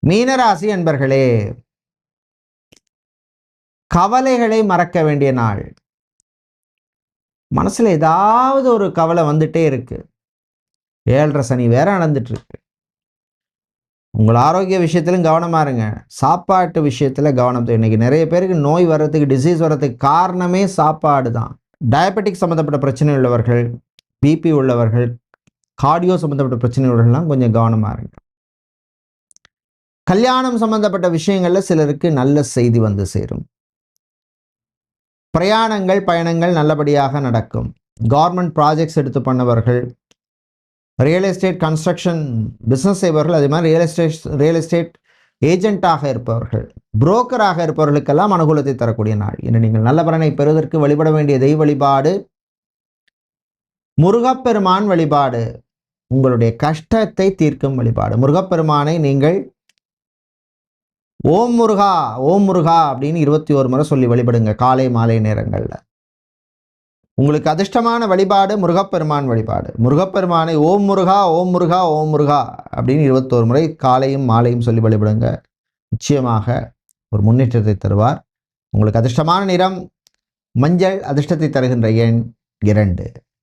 மீனராசி அன்பர்களே, கவலைகளை மறக்க வேண்டிய நாள். மனசுல ஏதாவது ஒரு கவலை வந்துட்டே இருக்கு. 7.5 சனி வேற நடந்துட்டு இருக்கு. உங்கள் ஆரோக்கிய விஷயத்திலும் கவனமா இருங்க. சாப்பாட்டு விஷயத்துல கவனம் தேவை. இன்னைக்கு நிறைய பேருக்கு நோய் வர்றதுக்கு, டிசீஸ் வர்றதுக்கு காரணமே சாப்பாடு தான். டயபெட்டிக் சம்மந்தப்பட்ட பிரச்சனை உள்ளவர்கள், பிபி உள்ளவர்கள், கார்டியோ சம்மந்தப்பட்ட பிரச்சனை உள்ளவர்கள்லாம் கொஞ்சம் கவனமா இருங்க. கல்யாணம் சம்பந்தப்பட்ட விஷயங்கள்ல சிலருக்கு நல்ல செய்தி வந்து சேரும். பிரயாணங்கள், பயணங்கள் நல்லபடியாக நடக்கும். கவர்மெண்ட் ப்ராஜெக்ட்ஸ் எடுத்து பண்ணவர்கள், ரியல் எஸ்டேட், கன்ஸ்ட்ரக்ஷன் பிஸ்னஸ் செய்பவர்கள், அதே மாதிரி ரியல் எஸ்டேட் ஏஜென்ட்டாக இருப்பவர்கள், புரோக்கராக இருப்பவர்களுக்கெல்லாம் அனுகூலத்தை தரக்கூடிய நாள். இன்று நீங்கள் நல்ல பலனை பெறுவதற்கு வழிபட வேண்டிய தெய்வ வழிபாடு முருகப்பெருமான் வழிபாடு. உங்களுடைய கஷ்டத்தை தீர்க்கும் வழிபாடு. முருகப்பெருமானை நீங்கள் ஓம் முருகா ஓம் முருகா அப்படின்னு 21 முறை சொல்லி வழிபடுங்க காலை மாலை நேரங்கள்ல. உங்களுக்கு அதிர்ஷ்டமான வழிபாடு முருகப்பெருமான் வழிபாடு. முருகப்பெருமானை ஓம் முருகா ஓம் முருகா ஓம் முருகா அப்படின்னு 21 முறை காலையும் மாலையும் சொல்லி வழிபடுங்க. நிச்சயமாக ஒரு முன்னேற்றத்தை தருவார். உங்களுக்கு அதிர்ஷ்டமான நிறம் மஞ்சள். அதிர்ஷ்டத்தை தருகின்ற எண் 2.